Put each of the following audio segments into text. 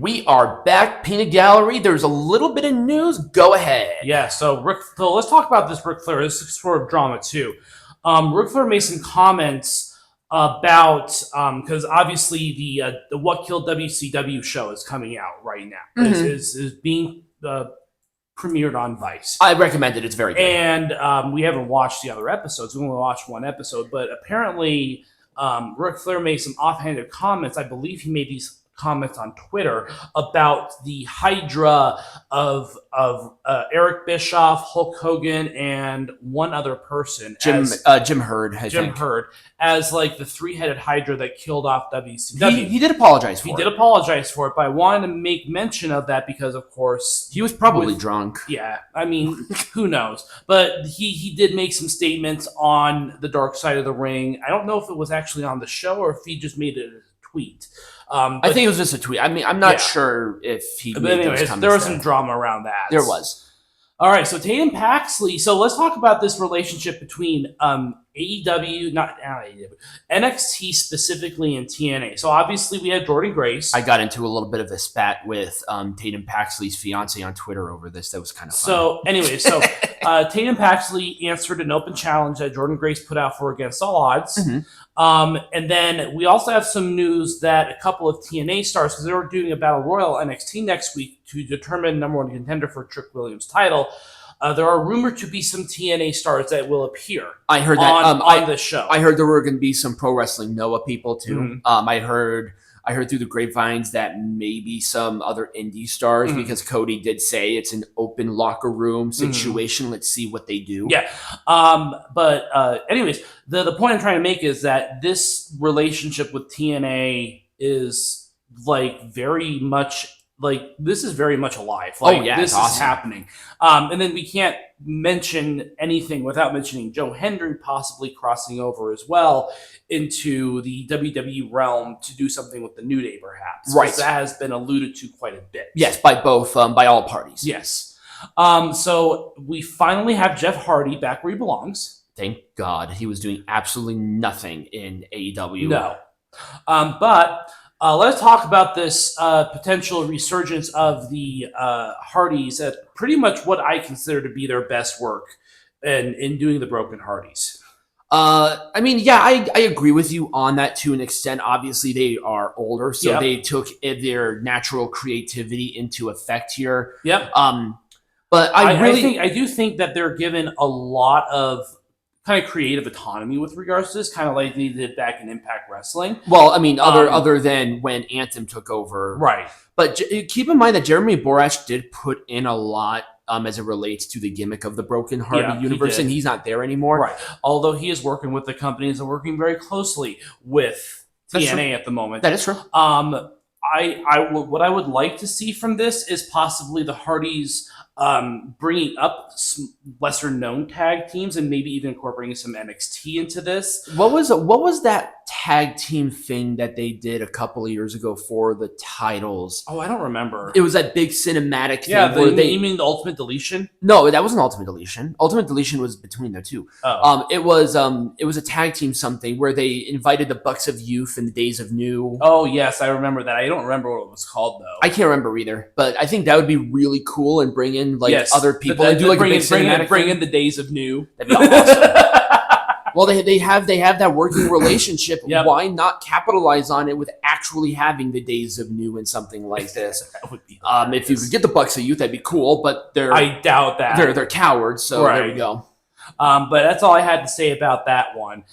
We are back, Peanut Gallery. There's a little bit of news. Go ahead. Yeah, so let's talk about this Ric Flair. This is sort of drama too. Ric Flair made some comments about because obviously the What Killed WCW show is coming out right now. Is being premiered on Vice. I recommend it. It's very good. And we haven't watched the other episodes. We only watched one episode, but apparently Ric Flair made some offhanded comments. I believe he made these comments on Twitter about the Hydra of Eric Bischoff, Hulk Hogan, and one other person. Jim Herd. Jim Herd as like the three-headed Hydra that killed off WCW. He did apologize for it. He did apologize for it, but I wanted to make mention of that because, of course, he was probably drunk. Yeah, I mean, who knows? But he did make some statements on the dark side of the ring. I don't know if it was actually on the show or if he just made it a tweet. I think it was just a tweet. I mean, I'm not sure if he made those comments. There was some drama around that. There was. All right, so Tatum Paxley. So let's talk about this relationship between AEW, not AEW, NXT specifically and TNA. So obviously we had Jordan Grace. I got into a little bit of a spat with Tatum Paxley's fiance on Twitter over this. That was kind of fun. So anyway, Tatum Paxley answered an open challenge that Jordan Grace put out for Against All Odds. And then we also have some news that a couple of TNA stars, because they were doing a Battle Royal NXT next week to determine number one contender for Trick Williams' title. There are rumored to be some TNA stars that will appear. I heard that on the show. I heard there were going to be some Pro Wrestling Noah people too. I heard through the grapevines that maybe some other indie stars, because Cody did say it's an open locker room situation. Let's see what they do. Yeah. Anyways, the point I'm trying to make is that this relationship with TNA is very much alive. This is awesome. Happening. And then we can't mention anything without mentioning Joe Hendry possibly crossing over as well into the WWE realm to do something with the New Day, perhaps. Right. That has been alluded to quite a bit. Yes, by all parties. Yes. So we finally have Jeff Hardy back where he belongs. Thank God. He was doing absolutely nothing in AEW. No. But let's talk about this potential resurgence of the Hardys at pretty much what I consider to be their best work in doing the Broken Hardys. I mean, yeah, I agree with you on that to an extent. Obviously, they are older, so they took their natural creativity into effect here. Yep. But I do think that they're given a lot of kind of creative autonomy with regards to this, kind of like they did back in Impact Wrestling. Well, I mean, other than when Anthem took over. Right. But keep in mind that Jeremy Borash did put in a lot as it relates to the gimmick of the Broken Hardy universe, and he's not there anymore. Right. Although he is working with the companies and working very closely with TNA at the moment. That is true. What I would like to see from this is possibly the Hardys bringing up some lesser known tag teams and maybe even incorporating some NXT into this. What was that tag team thing that they did a couple of years ago for the titles? Oh, I don't remember. It was that big cinematic thing. Yeah, you mean the Ultimate Deletion? No, that wasn't Ultimate Deletion. Ultimate Deletion was between the two. Oh. It was a tag team something where they invited the Bucks of Youth and the Days of New. Oh yes, I remember that. I don't remember what it was called though. I can't remember either, but I think that would be really cool and bring in other people and do bring in the Days of New. That'd be awesome. Well, they have that working relationship. Yep. Why not capitalize on it with actually having the Days of New and something like this? That would be if you could get the Bucks of Youth, that'd be cool. But I doubt that they're cowards. So there we go. But that's all I had to say about that one.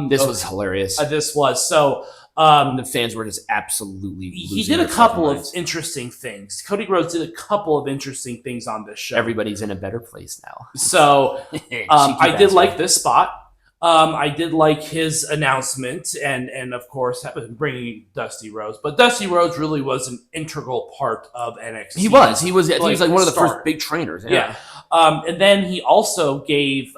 This was hilarious. This was so. The fans were just absolutely. He did a couple of interesting things. Cody Rhodes did a couple of interesting things on this show. Everybody's in a better place now. So I did like this spot. I did like his announcement and of course bringing Dusty Rhodes, but Dusty Rhodes really was an integral part of NXT. He was. He was like one of the first big trainers. Yeah. And then he also gave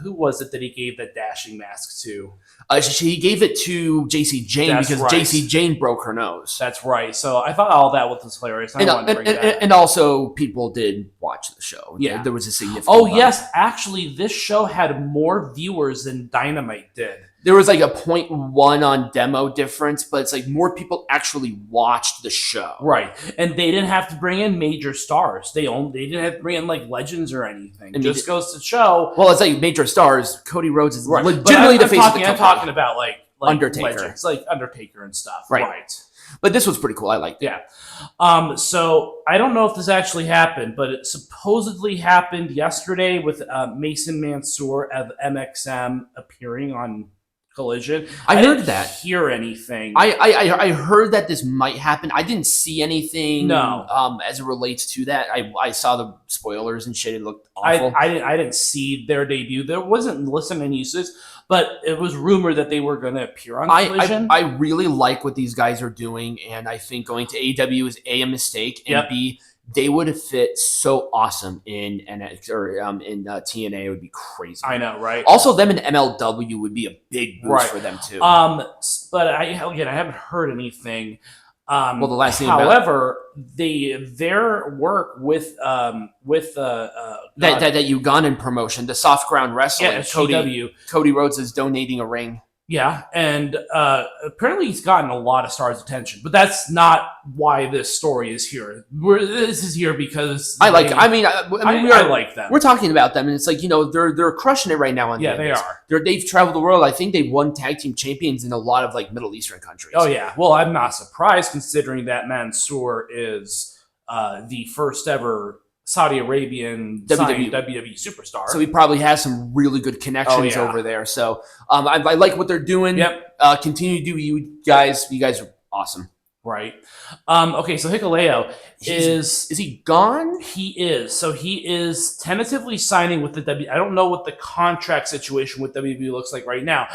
who was it that he gave the dashing mask to? He gave it to JC Jane because JC Jane broke her nose. That's right. So I thought all that was hilarious. And also people did watch the show. There was a significant. Yes, actually, this show had more viewers than Dynamite did. There was like a 0.1 on demo difference, but it's like more people actually watched the show. Right. And they didn't have to bring in major stars. They didn't have to bring in like legends or anything. It just goes to show. Well, it's like major stars. Cody Rhodes is legitimately the face of the company. I'm talking about like Undertaker. Legends, like Undertaker and stuff. Right. But this was pretty cool. I liked it. Yeah. So I don't know if this actually happened, but it supposedly happened yesterday with Mason Mansoor of MXM appearing on Collision. I heard didn't that. Hear anything? I heard that this might happen. I didn't see anything. No. As it relates to that, I saw the spoilers and shit. It looked awful. I didn't see their debut. There wasn't listening uses, but it was rumored that they were going to appear on Collision. I really like what these guys are doing, and I think going to AEW is a mistake, and B, they would have fit so awesome in NXT or in TNA. It would be crazy. I know, right? Also, them in MLW would be a big boost for them too. But I haven't heard anything. Well, the last thing, however, their work with that Ugandan promotion, the Soft Ground Wrestling, Cody Rhodes is donating a ring. Yeah, and apparently he's gotten a lot of stars' attention, but that's not why this story is here. This is here because I like them. We're talking about them, and it's like they're crushing it right now on. Yeah, they are. They've traveled the world. I think they've won tag team champions in a lot of like Middle Eastern countries. Oh yeah, well I'm not surprised considering that Mansoor is the first ever Saudi Arabian WWE superstar. So he probably has some really good connections over there. So I like what they're doing. Yep. Continue to do you guys. You guys are awesome. Right. Okay, so Hikuleo is he gone? He is. So he is tentatively signing with the WWE. I don't know what the contract situation with WWE looks like right now.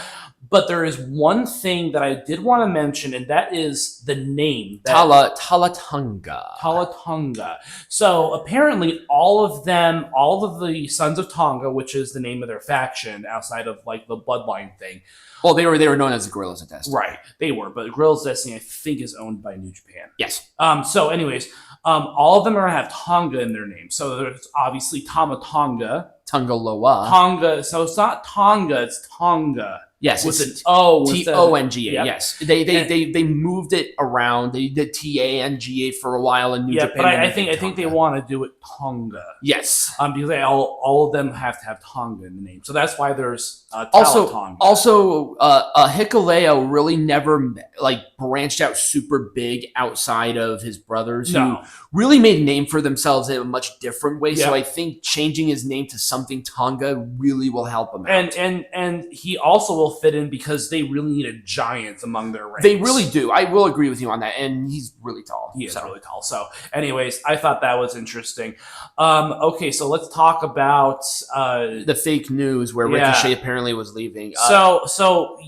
But there is one thing that I did want to mention, and that is the name. Talatunga. Talatunga. So apparently all of the Sons of Tonga, which is the name of their faction outside of like the Bloodline thing. Well, they were known as the Gorillas of Destiny. Right. They were, but Gorillas of Destiny I think is owned by New Japan. Yes. So anyways, all of them are going to have Tonga in their name. So there's obviously Tama Tonga. Tongaloa. Tonga. So it's not Tonga, it's Tonga. Yes, with an O. Tonga. Yep. Yes, they moved it around. They did Tanga for a while in New Japan. But I think they want to do it Tonga. Yes, because all of them have to have Tonga in the name. So that's why there's Talatunga. Also, Hikuleo really never like branched out super big outside of his brothers, who really made a name for themselves in a much different way. Yep. So I think changing his name to something Tonga really will help him out. And he also will fit in because they really need a giant among their ranks. They really do. I will agree with you on that. And he's really tall. He is really tall. So anyways, I thought that was interesting. Okay, so let's talk about the fake news where Ricochet apparently was leaving. So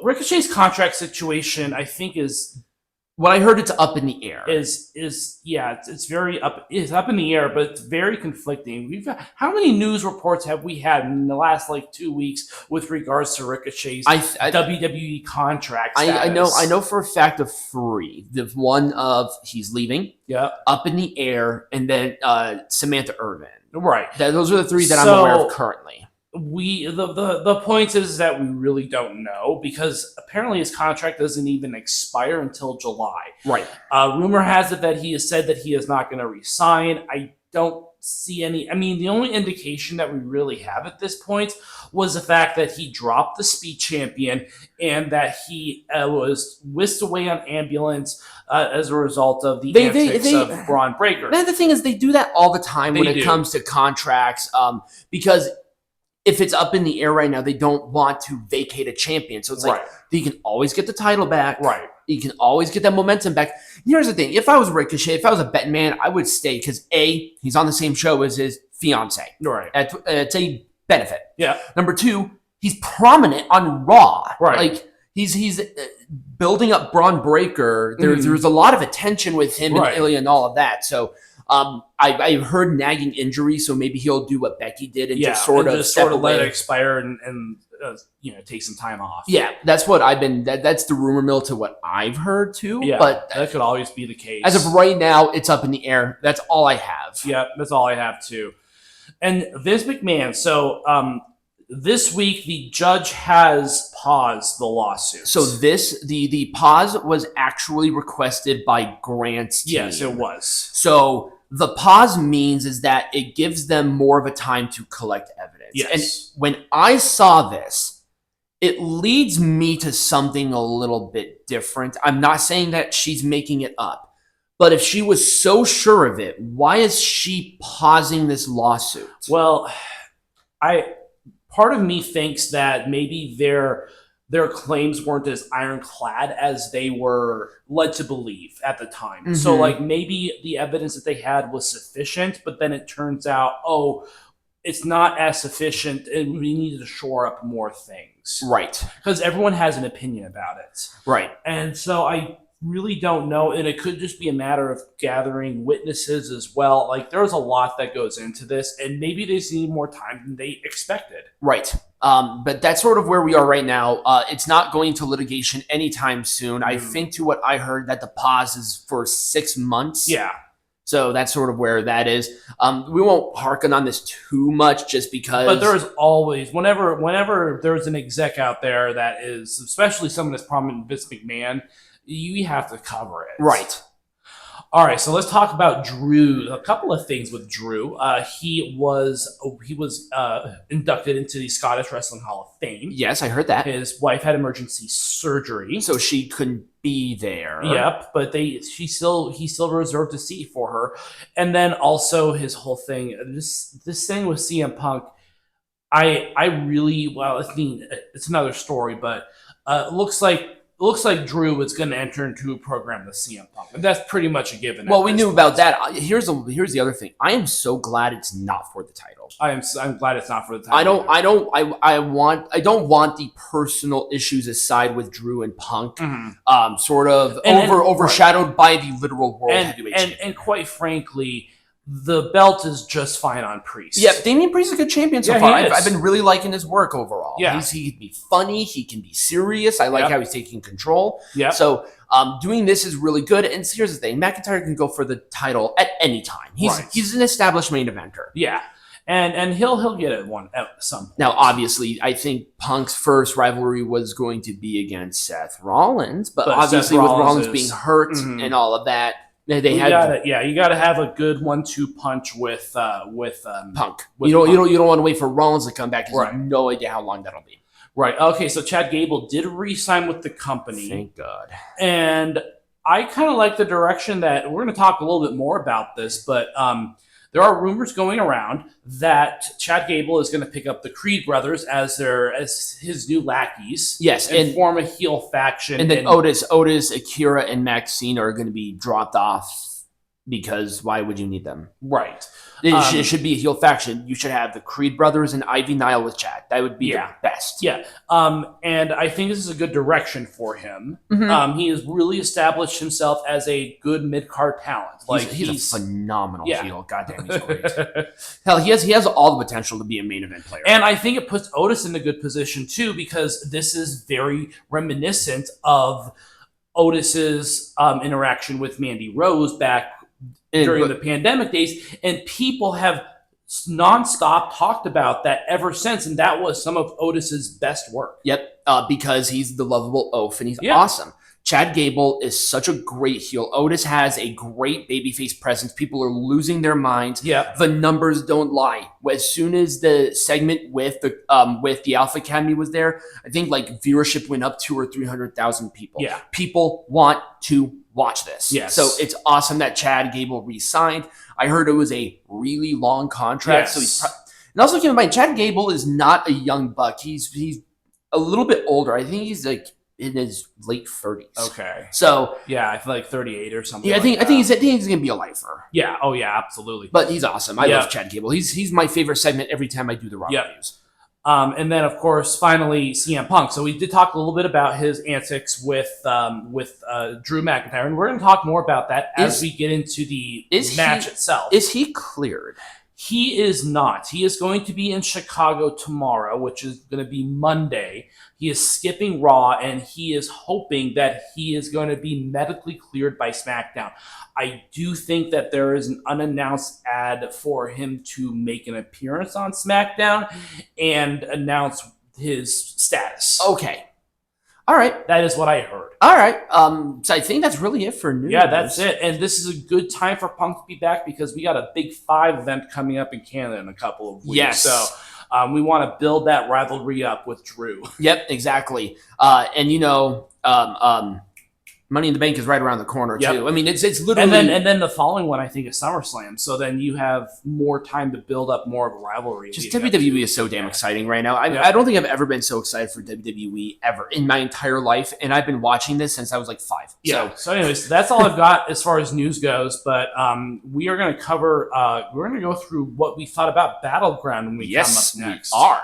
Ricochet's contract situation, I think, is what I heard. It's up in the air. It's very up. It's up in the air, but it's very conflicting. We've got how many news reports have we had in the last 2 weeks with regards to Ricochet's WWE contract status? I know for a fact of 3. The one of he's leaving. Yeah. Up in the air, and then Samantha Irvin. Right. Those are the 3 that I'm aware of currently. The point is that we really don't know because apparently his contract doesn't even expire until July. Right. Rumor has it that he has said that he is not going to resign. I don't see any. I mean, the only indication that we really have at this point was the fact that he dropped the Speed Champion and that he was whisked away on ambulance as a result of the antics of Braun Breaker. Man, the thing is, they do that all the time when it comes to contracts because if it's up in the air right now, they don't want to vacate a champion. So it's like, you can always get the title back. Right. You can always get that momentum back. Here's the thing. If I was Ricochet, if I was a betting man, I would stay because A, he's on the same show as his fiance. Right. It's a benefit. Yeah. Number 2, he's prominent on Raw. Right. Like, he's building up Braun Breaker. There's a lot of attention with him and Ilya and all of that. So I've heard nagging injury, so maybe he'll do what Becky did and just sort of let it expire and take some time off. Yeah, that's what I've been. That's the rumor mill to what I've heard too. Yeah, but that could always be the case. As of right now, it's up in the air. That's all I have. Yeah, that's all I have too. And Vince McMahon. So This week, the judge has paused the lawsuit. So the pause was actually requested by Grant's team. Yes, it was. So the pause means is that it gives them more of a time to collect evidence. Yes. And when I saw this, it leads me to something a little bit different. I'm not saying that she's making it up, but if she was so sure of it, why is she pausing this lawsuit? Well, part of me thinks that maybe their claims weren't as ironclad as they were led to believe at the time. Mm-hmm. So like maybe the evidence that they had was sufficient, but then it turns out, it's not as sufficient and we needed to shore up more things. Right. Because everyone has an opinion about it. Right. And so I really don't know. And it could just be a matter of gathering witnesses as well. Like there's a lot that goes into this and maybe they just need more time than they expected. Right. But that's sort of where we are right now. It's not going to litigation anytime soon. I think to what I heard that the pause is for 6 months. Yeah. So that's sort of where that is. We won't harken on this too much just because. But there's always, whenever there's an exec out there that is, especially someone that's prominent in Vince McMahon, you have to cover it. Right. All right, so let's talk about Drew. A couple of things with Drew. He was inducted into the Scottish Wrestling Hall of Fame. Yes, I heard that. His wife had emergency surgery, so she couldn't be there. Yep, but he still reserved a seat for her. And then also his whole thing, this thing with CM Punk. I really it's another story, but it looks like Drew is going to enter into a program with CM Punk. And that's pretty much a given. Well, we knew about that. Here's the other thing. I am so glad it's not for the title. I'm glad it's not for the title. I don't want the personal issues aside with Drew and Punk, sort of overshadowed by the literal world heavyweight champion. And quite frankly, the belt is just fine on Priest. Yeah, Damian Priest is a good champion so far. I've been really liking his work overall. Yeah. He can be funny. He can be serious. I like how he's taking control. Yeah. So doing this is really good. And here's the thing. McIntyre can go for the title at any time. He's an established main eventer. Yeah. And he'll get it at some point. Now, obviously, I think Punk's first rivalry was going to be against Seth Rollins. But obviously with Rollins being hurt and all of that, you got to have a good 1-2 punch with Punk. With you don't want to wait for Rollins to come back because you have no idea how long that'll be. Right. Okay. So Chad Gable did re-sign with the company. Thank God. And I kind of like the direction that we're going to talk a little bit more about this, but there are rumors going around that Chad Gable is going to pick up the Creed brothers as his new lackeys. Yes, and form a heel faction. And then Otis, Akira, and Maxine are going to be dropped off because why would you need them? Right. It should be a heel faction. You should have the Creed brothers and Ivy Nile with Chad. That would be the best. Yeah. And I think this is a good direction for him. Mm-hmm. He has really established himself as a good mid-card talent. He's a phenomenal heel. Goddamn, he's great. Hell, he has all the potential to be a main event player. And I think it puts Otis in a good position too, because this is very reminiscent of Otis's interaction with Mandy Rose back during the pandemic days, and people have nonstop talked about that ever since, and that was some of Otis's best work. Yep, because he's the lovable oaf, and he's awesome. Chad Gable is such a great heel. Otis has a great babyface presence. People are losing their minds. Yeah, the numbers don't lie. As soon as the segment with the Alpha Academy was there, I think viewership went up 200,000 or 300,000 people. Yeah, people want to watch this. Yes. So it's awesome that Chad Gable re-signed. I heard it was a really long contract. Yes. So and also keep in mind, Chad Gable is not a young buck. He's a little bit older. I think he's in his late 30s. Okay. So yeah, I feel 38 or something. Yeah, I think he's gonna be a lifer. Yeah. Oh yeah, absolutely. But he's awesome. I love Chad Gable. He's my favorite segment every time I do the Raw reviews. And then, of course, finally, CM Punk. So we did talk a little bit about his antics with Drew McIntyre, and we're going to talk more about that as we get into the match itself. Is he cleared? He is not. He is going to be in Chicago tomorrow, which is going to be Monday. He is skipping Raw, and he is hoping that he is going to be medically cleared by SmackDown. I do think that there is an unannounced ad for him to make an appearance on SmackDown and announce his status. Okay. All right. That is what I heard. All right. So I think that's really it for news. Yeah, that's it. And this is a good time for Punk to be back because we got a Big 5 event coming up in Canada in a couple of weeks. Yes. So we want to build that rivalry up with Drew. Yep, exactly. And Money in the Bank is right around the corner too. I mean, it's literally. And then the following one I think is SummerSlam. So then you have more time to build up more of a rivalry. Just WWE is so damn exciting right now. I don't think I've ever been so excited for WWE ever in my entire life, and I've been watching this since I was like 5. Yeah. So anyways, that's all I've got as far as news goes. But we are going to cover. We're going to go through what we thought about Battleground when we come up next. Yes, we are.